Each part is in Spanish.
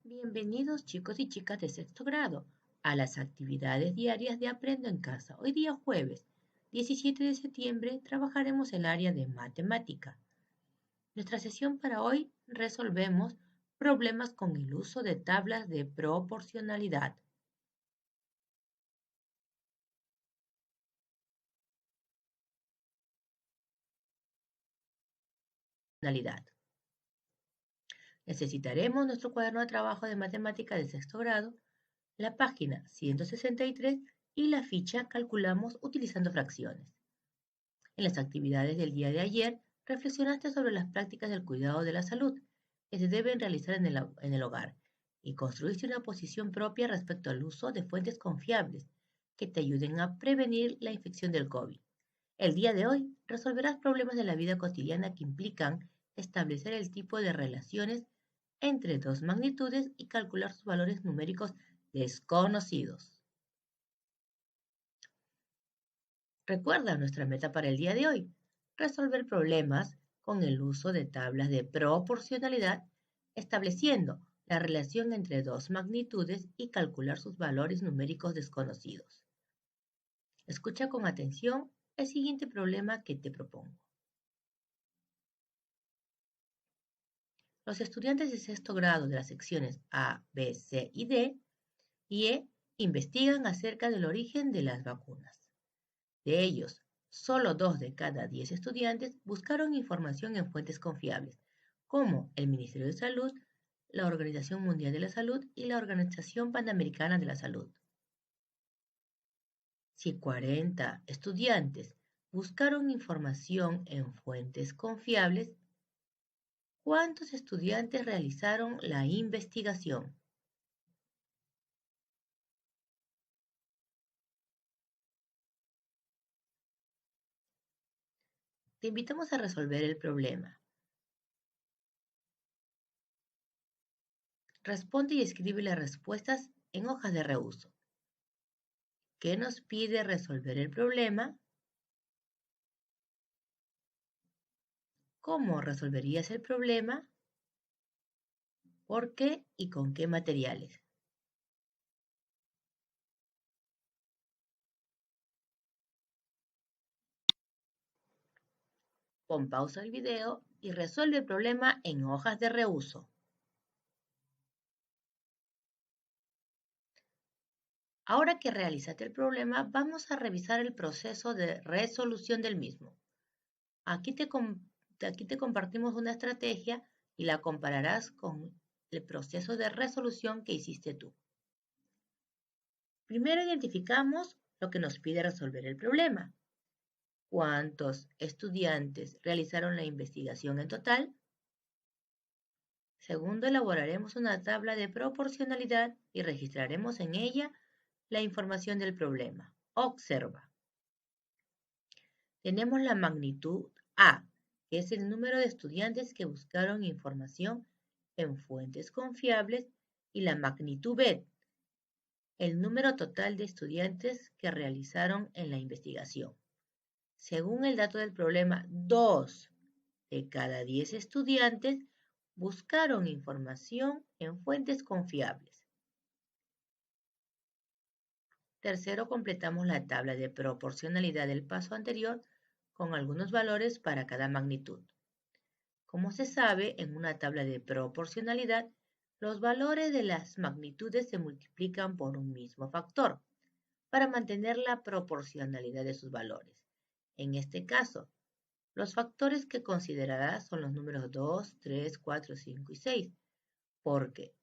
Bienvenidos chicos y chicas de sexto grado a las actividades diarias de Aprendo en Casa. Hoy día jueves 17 de septiembre trabajaremos el área de matemática. Nuestra sesión para hoy resolvemos problemas con el uso de tablas de proporcionalidad. Necesitaremos nuestro cuaderno de trabajo de matemática de sexto grado, la página 163 y la ficha Calculamos utilizando fracciones. En las actividades del día de ayer, reflexionaste sobre las prácticas del cuidado de la salud que se deben realizar en el hogar y construiste una posición propia respecto al uso de fuentes confiables que te ayuden a prevenir la infección del COVID. El día de hoy resolverás problemas de la vida cotidiana que implican establecer el tipo de relaciones entre dos magnitudes y calcular sus valores numéricos desconocidos. Recuerda nuestra meta para el día de hoy: resolver problemas con el uso de tablas de proporcionalidad, estableciendo la relación entre dos magnitudes y calcular sus valores numéricos desconocidos. Escucha con atención el siguiente problema que te propongo. Los estudiantes de sexto grado de las secciones A, B, C y D y E investigan acerca del origen de las vacunas. De ellos, solo 2 de cada 10 estudiantes buscaron información en fuentes confiables, como el Ministerio de Salud, la Organización Mundial de la Salud y la Organización Panamericana de la Salud. Si 40 estudiantes buscaron información en fuentes confiables, ¿cuántos estudiantes realizaron la investigación? Te invitamos a resolver el problema. Responde y escribe las respuestas en hojas de reuso. ¿Qué nos pide resolver el problema? ¿Cómo resolverías el problema? ¿Por qué y con qué materiales? Pon pausa al video y resuelve el problema en hojas de reuso. Ahora que realizaste el problema, vamos a revisar el proceso de resolución del mismo. Aquí te compartimos una estrategia y la compararás con el proceso de resolución que hiciste tú. Primero identificamos lo que nos pide resolver el problema. ¿Cuántos estudiantes realizaron la investigación en total? Segundo, elaboraremos una tabla de proporcionalidad y registraremos en ella la información del problema. Observa. Tenemos la magnitud A, que es el número de estudiantes que buscaron información en fuentes confiables, y la magnitud B, el número total de estudiantes que realizaron en la investigación. Según el dato del problema, 2 de cada 10 estudiantes buscaron información en fuentes confiables. Tercero, completamos la tabla de proporcionalidad del paso anterior con algunos valores para cada magnitud. Como se sabe, en una tabla de proporcionalidad, los valores de las magnitudes se multiplican por un mismo factor para mantener la proporcionalidad de sus valores. En este caso, los factores que considerarás son los números 2, 3, 4, 5 y 6, porque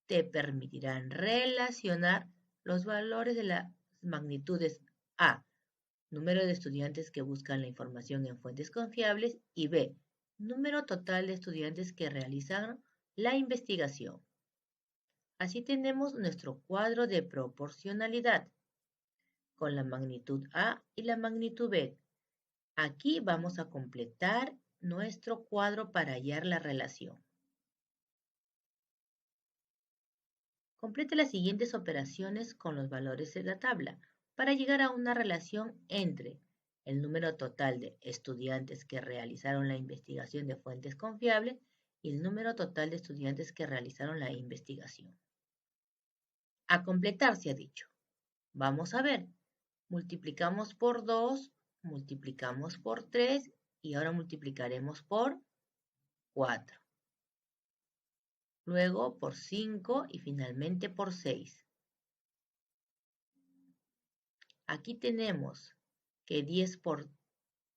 te permitirán relacionar los valores de las magnitudes A, número de estudiantes que buscan la información en fuentes confiables, y B, número total de estudiantes que realizaron la investigación. Así tenemos nuestro cuadro de proporcionalidad con la magnitud A y la magnitud B. Aquí vamos a completar nuestro cuadro para hallar la relación. Complete las siguientes operaciones con los valores de la tabla para llegar a una relación entre el número total de estudiantes que realizaron la investigación de fuentes confiables y el número total de estudiantes que realizaron la investigación. A completar se ha dicho. Vamos a ver. Multiplicamos por 2, multiplicamos por 3 y ahora multiplicaremos por 4. Luego por 5 y finalmente por 6. Aquí tenemos que 10 por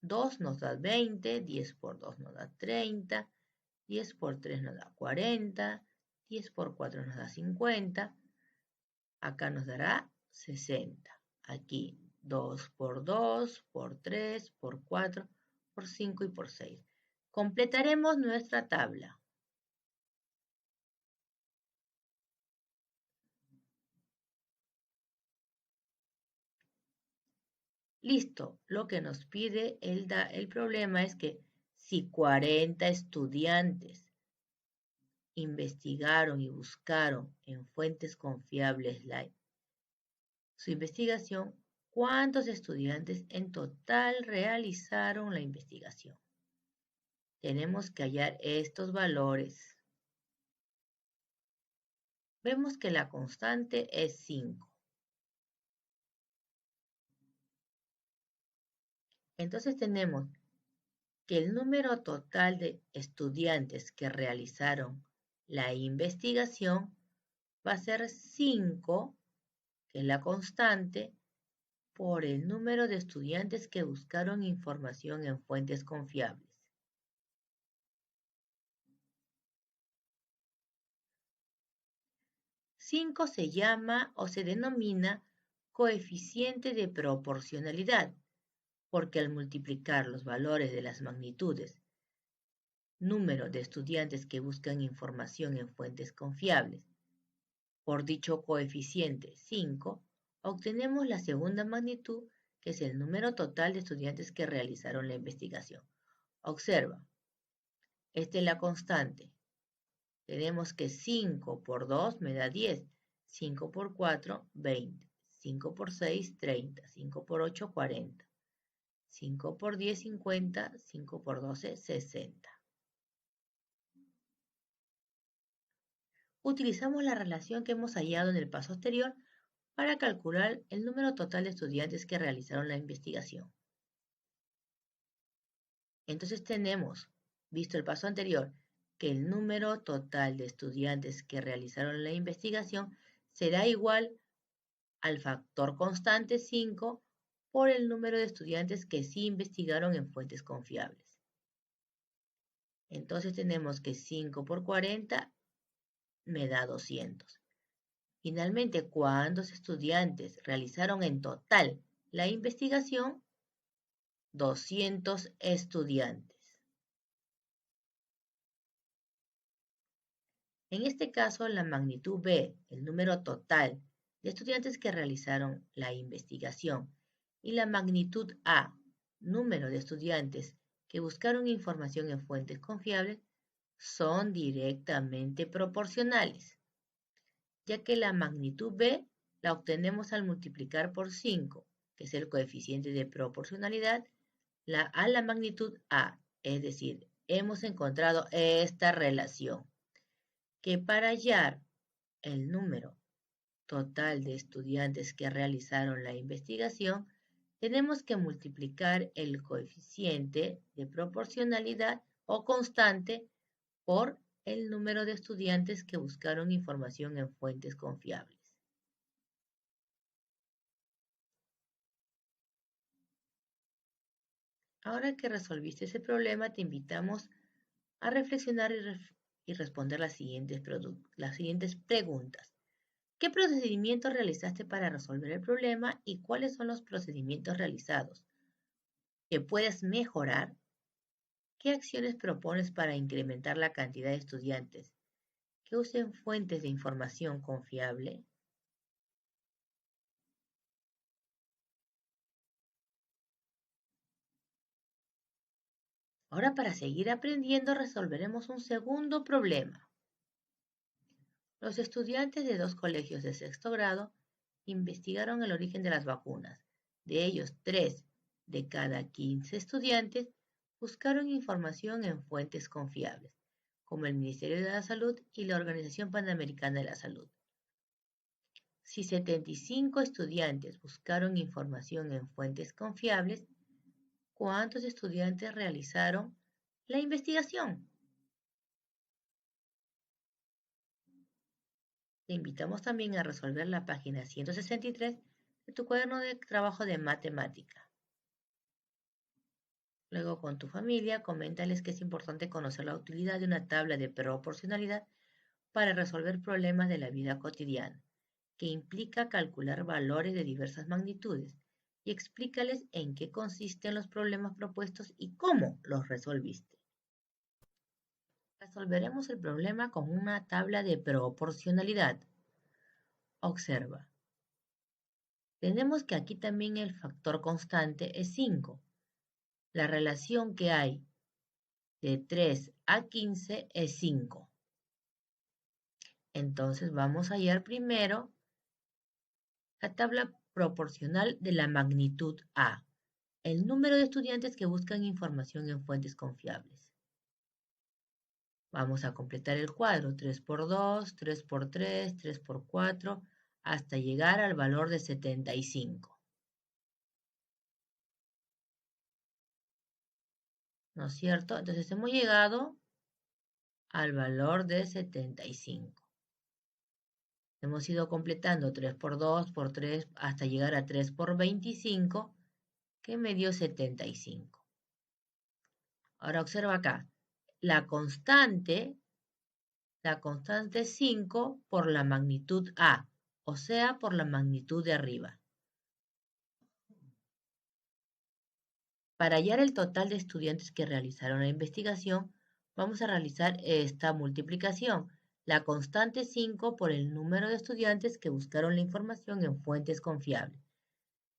2 nos da 20, 10 por 2 nos da 30, 10 por 3 nos da 40, 10 por 4 nos da 50, acá nos dará 60. Aquí 2 por 2, por 3, por 4, por 5 y por 6. Completaremos nuestra tabla. Listo, lo que nos pide el problema es que si 40 estudiantes investigaron y buscaron en fuentes confiables su investigación, ¿cuántos estudiantes en total realizaron la investigación? Tenemos que hallar estos valores. Vemos que la constante es 5. Entonces tenemos que el número total de estudiantes que realizaron la investigación va a ser 5, que es la constante, por el número de estudiantes que buscaron información en fuentes confiables. Cinco se llama o se denomina coeficiente de proporcionalidad, porque al multiplicar los valores de las magnitudes, número de estudiantes que buscan información en fuentes confiables, por dicho coeficiente 5, obtenemos la segunda magnitud, que es el número total de estudiantes que realizaron la investigación. Observa, esta es la constante. Tenemos que 5 por 2 me da 10, 5 por 4, 20, 5 por 6, 30, 5 por 8, 40, 5 por 10, 50, 5 por 12, 60. Utilizamos la relación que hemos hallado en el paso anterior para calcular el número total de estudiantes que realizaron la investigación. Entonces tenemos, visto el paso anterior, que el número total de estudiantes que realizaron la investigación será igual al factor constante 5 por el número de estudiantes que sí investigaron en fuentes confiables. Entonces tenemos que 5 por 40 me da 200. Finalmente, ¿cuántos estudiantes realizaron en total la investigación? 200 estudiantes. En este caso, la magnitud B, el número total de estudiantes que realizaron la investigación, y la magnitud A, número de estudiantes que buscaron información en fuentes confiables, son directamente proporcionales, ya que la magnitud B la obtenemos al multiplicar por 5, que es el coeficiente de proporcionalidad, a la magnitud A, es decir, hemos encontrado esta relación, que para hallar el número total de estudiantes que realizaron la investigación, tenemos que multiplicar el coeficiente de proporcionalidad o constante por el número de estudiantes que buscaron información en fuentes confiables. Ahora que resolviste ese problema, te invitamos a reflexionar y responder las siguientes preguntas. ¿Qué procedimiento realizaste para resolver el problema y cuáles son los procedimientos realizados? ¿Qué puedes mejorar? ¿Qué acciones propones para incrementar la cantidad de estudiantes que usen fuentes de información confiable? Ahora, para seguir aprendiendo, resolveremos un segundo problema. Los estudiantes de 2 colegios de sexto grado investigaron el origen de las vacunas. De ellos, 3 de cada 15 estudiantes buscaron información en fuentes confiables. como el Ministerio de la Salud y la Organización Panamericana de la Salud. Si 75 estudiantes buscaron información en fuentes confiables, ¿cuántos estudiantes realizaron la investigación? Te invitamos también a resolver la página 163 de tu cuaderno de trabajo de matemática. Luego, con tu familia, coméntales que es importante conocer la utilidad de una tabla de proporcionalidad para resolver problemas de la vida cotidiana, que implica calcular valores de diversas magnitudes, y explícales en qué consisten los problemas propuestos y cómo los resolviste. Resolveremos el problema con una tabla de proporcionalidad. Observa. Tenemos que aquí también el factor constante es 5. La relación que hay de 3 a 15 es 5. Entonces vamos a hallar primero la tabla proporcional de la magnitud A, el número de estudiantes que buscan información en fuentes confiables. Vamos a completar el cuadro, 3 por 2, 3 por 3, 3 por 4, hasta llegar al valor de 75. ¿No es cierto? Entonces hemos llegado al valor de 75. Hemos ido completando 3 por 2 por 3 hasta llegar a 3 por 25, que me dio 75. Ahora observa acá, la constante es 5 por la magnitud A, o sea, por la magnitud de arriba. Para hallar el total de estudiantes que realizaron la investigación, vamos a realizar esta multiplicación. La constante 5 por el número de estudiantes que buscaron la información en fuentes confiables.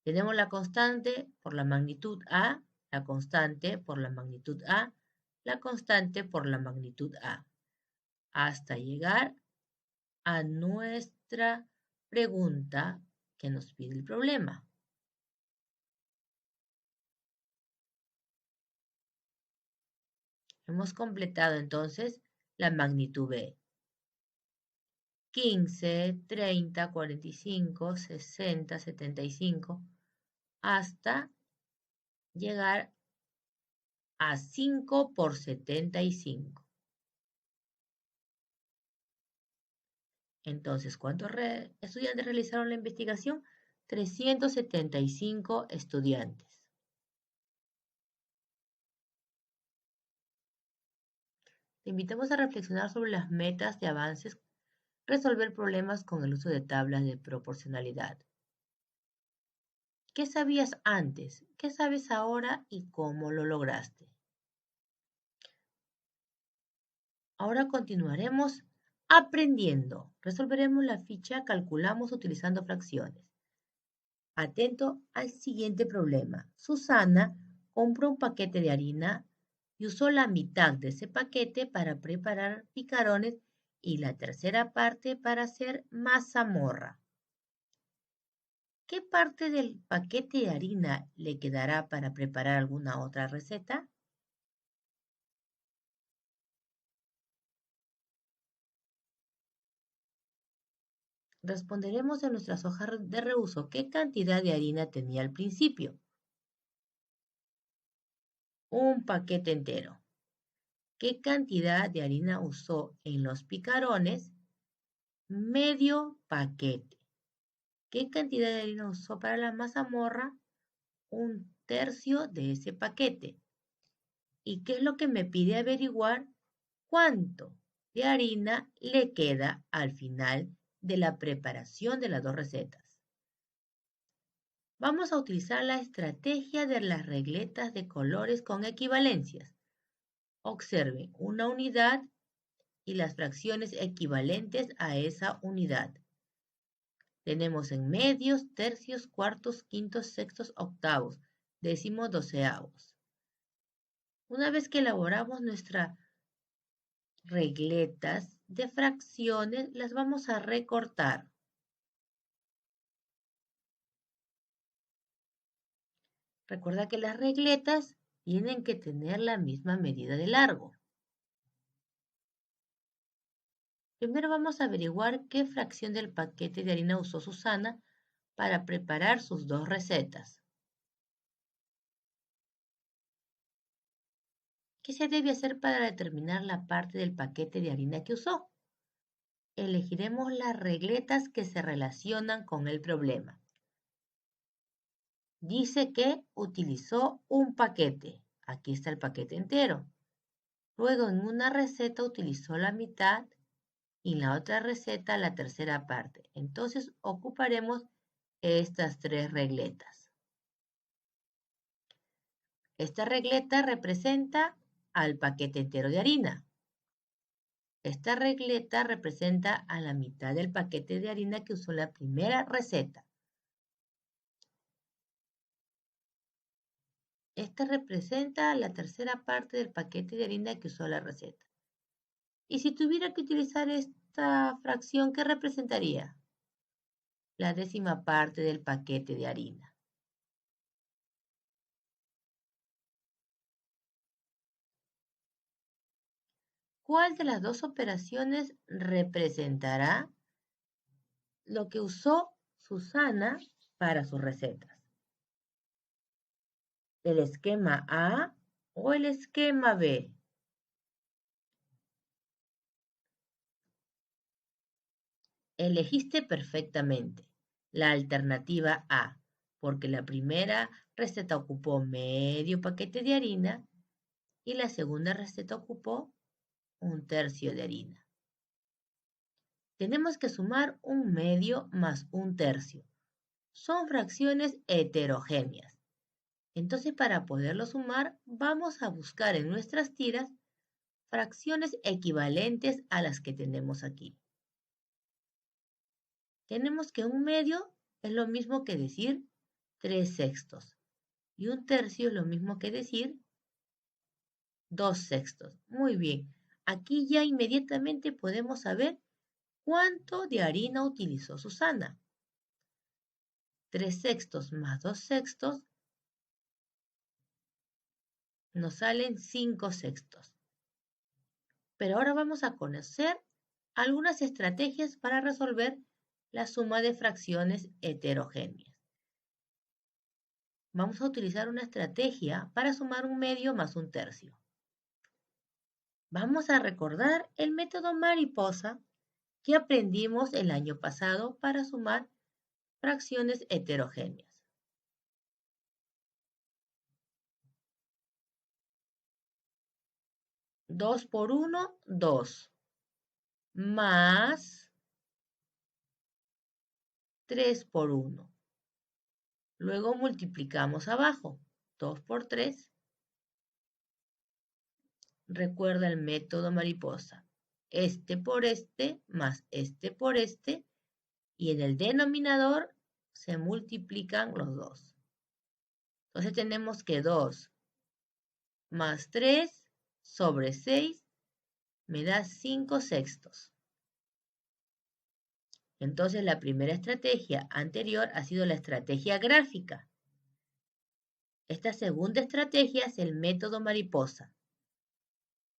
Tenemos la constante por la magnitud A, la constante por la magnitud A, la constante por la magnitud A, hasta llegar a nuestra pregunta que nos pide el problema. Hemos completado entonces la magnitud B. 15, 30, 45, 60, 75, hasta llegar a 5 por 75. Entonces, ¿cuántos estudiantes realizaron la investigación? 375 estudiantes. Te invitamos a reflexionar sobre las metas de avances, resolver problemas con el uso de tablas de proporcionalidad. ¿Qué sabías antes? ¿Qué sabes ahora y cómo lo lograste? Ahora continuaremos aprendiendo. Resolveremos la ficha, calculamos utilizando fracciones. Atento al siguiente problema. Susana compró un paquete de harina y usó la mitad de ese paquete para preparar picarones y la tercera parte para hacer mazamorra. ¿Qué parte del paquete de harina le quedará para preparar alguna otra receta? Responderemos en nuestras hojas de reuso qué cantidad de harina tenía al principio. Un paquete entero. ¿Qué cantidad de harina usó en los picarones? Medio paquete. ¿Qué cantidad de harina usó para la mazamorra? Un tercio de ese paquete. ¿Y qué es lo que me pide averiguar? ¿Cuánto de harina le queda al final de la preparación de las dos recetas? Vamos a utilizar la estrategia de las regletas de colores con equivalencias. Observen una unidad y las fracciones equivalentes a esa unidad. Tenemos en medios, tercios, cuartos, quintos, sextos, octavos, décimos, doceavos. Una vez que elaboramos nuestras regletas de fracciones, las vamos a recortar. Recuerda que las regletas tienen que tener la misma medida de largo. Primero vamos a averiguar qué fracción del paquete de harina usó Susana para preparar sus dos recetas. ¿Qué se debe hacer para determinar la parte del paquete de harina que usó? Elegiremos las regletas que se relacionan con el problema. Dice que utilizó un paquete. Aquí está el paquete entero. Luego en una receta utilizó la mitad y en la otra receta la tercera parte. Entonces ocuparemos estas tres regletas. Esta regleta representa al paquete entero de harina. Esta regleta representa a la mitad del paquete de harina que usó la primera receta. Esta representa la tercera parte del paquete de harina que usó la receta. Y si tuviera que utilizar esta fracción, ¿qué representaría? La décima parte del paquete de harina. ¿Cuál de las dos operaciones representará lo que usó Susana para sus recetas? ¿El esquema A o el esquema B? Elegiste perfectamente la alternativa A, porque la primera receta ocupó medio paquete de harina y la segunda receta ocupó un tercio de harina. Tenemos que sumar un medio más un tercio. Son fracciones heterogéneas. Entonces, para poderlo sumar, vamos a buscar en nuestras tiras fracciones equivalentes a las que tenemos aquí. Tenemos que un medio es lo mismo que decir 3/6 y un tercio es lo mismo que decir 2/6. Muy bien, aquí ya inmediatamente podemos saber cuánto de harina utilizó Susana. 3/6 más 2/6 nos salen 5/6. Pero ahora vamos a conocer algunas estrategias para resolver la suma de fracciones heterogéneas. Vamos a utilizar una estrategia para sumar un medio más un tercio. Vamos a recordar el método mariposa que aprendimos el año pasado para sumar fracciones heterogéneas. 2 por 1, 2, más 3 por 1. Luego multiplicamos abajo, 2 por 3. Recuerda el método mariposa. Este por este más este por este, y en el denominador se multiplican los dos. Entonces tenemos que 2 más 3 sobre 6 me da 5/6. Entonces la primera estrategia anterior ha sido la estrategia gráfica. Esta segunda estrategia es el método mariposa.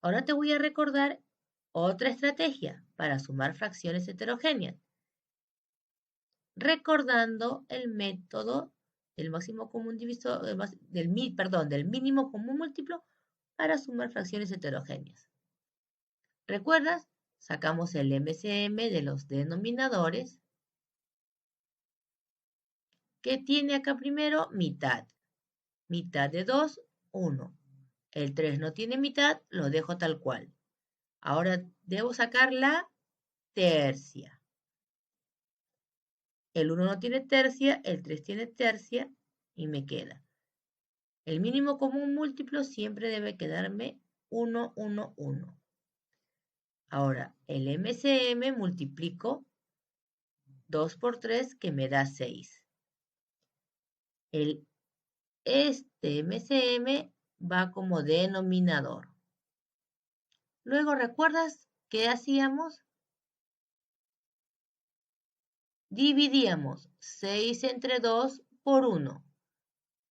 Ahora te voy a recordar otra estrategia para sumar fracciones heterogéneas, recordando el método del máximo común divisor, del mínimo común múltiplo para sumar fracciones heterogéneas. ¿Recuerdas? Sacamos el MCM de los denominadores. ¿Qué tiene acá primero? Mitad. Mitad de 2, 1. El 3 no tiene mitad, lo dejo tal cual. Ahora debo sacar la tercia. El 1 no tiene tercia, el 3 tiene tercia y me queda. El mínimo común múltiplo siempre debe quedarme 1, 1, 1. Ahora, el MCM multiplico 2 por 3 que me da 6. Este MCM va como denominador. Luego, ¿recuerdas qué hacíamos? Dividíamos 6 entre 2 por 1.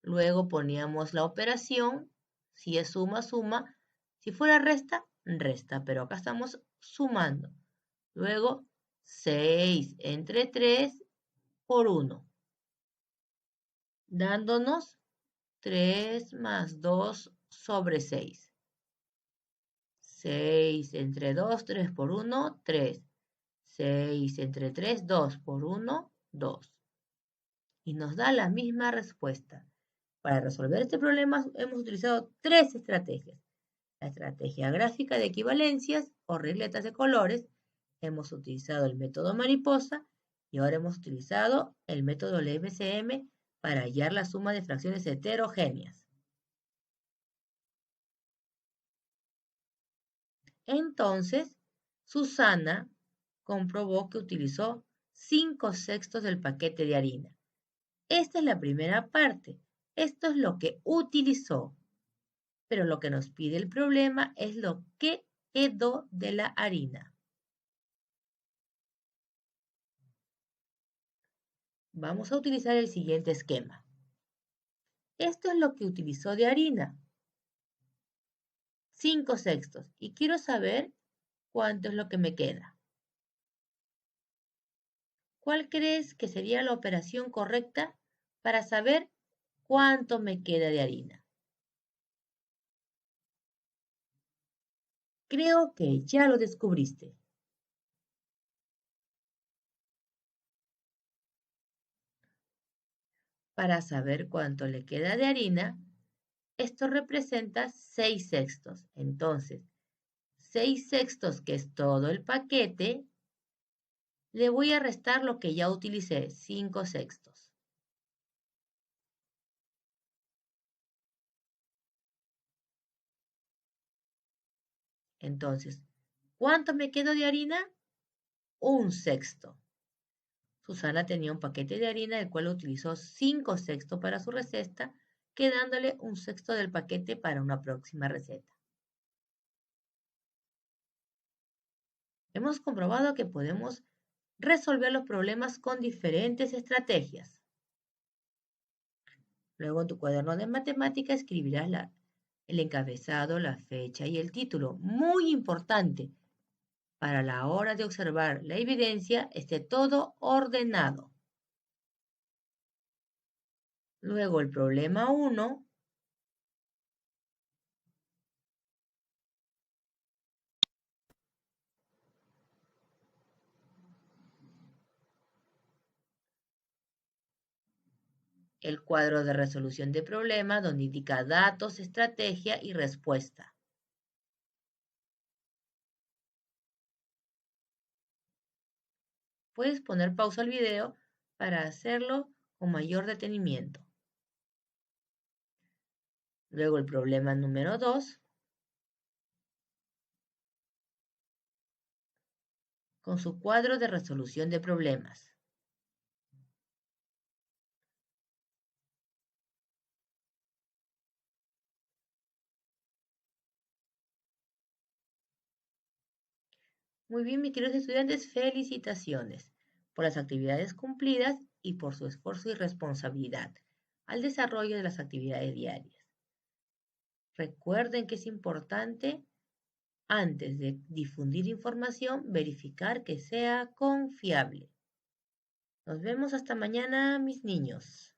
Luego poníamos la operación, si es suma, suma. Si fuera resta, resta, pero acá estamos sumando. Luego, 6 entre 3 por 1, dándonos 3 más 2 sobre 6. 6 entre 2, 3 por 1, 3. 6 entre 3, 2 por 1, 2. Y nos da la misma respuesta. Para resolver este problema hemos utilizado tres estrategias. La estrategia gráfica de equivalencias o regletas de colores. Hemos utilizado el método mariposa y ahora hemos utilizado el método LMCM para hallar la suma de fracciones heterogéneas. Entonces, Susana comprobó que utilizó 5/6 del paquete de harina. Esta es la primera parte. Esto es lo que utilizó. Pero lo que nos pide el problema es lo que quedó de la harina. Vamos a utilizar el siguiente esquema. Esto es lo que utilizó de harina. 5/6. Y quiero saber cuánto es lo que me queda. ¿Cuál crees que sería la operación correcta para saber cuánto me queda de harina? Creo que ya lo descubriste. Para saber cuánto le queda de harina, esto representa 6/6. Entonces, 6/6, que es todo el paquete, le voy a restar lo que ya utilicé, 5/6. Entonces, ¿cuánto me quedó de harina? 1/6. Susana tenía un paquete de harina del cual utilizó 5/6 para su receta, quedándole 1/6 del paquete para una próxima receta. Hemos comprobado que podemos resolver los problemas con diferentes estrategias. Luego en tu cuaderno de matemática escribirás el encabezado, la fecha y el título. Muy importante, para la hora de observar la evidencia esté todo ordenado. Luego el problema 1. El cuadro de resolución de problema donde indica datos, estrategia y respuesta. Puedes poner pausa al video para hacerlo con mayor detenimiento. Luego el problema número 2, con su cuadro de resolución de problemas. Muy bien, mis queridos estudiantes, felicitaciones por las actividades cumplidas y por su esfuerzo y responsabilidad al desarrollo de las actividades diarias. Recuerden que es importante, antes de difundir información, verificar que sea confiable. Nos vemos hasta mañana, mis niños.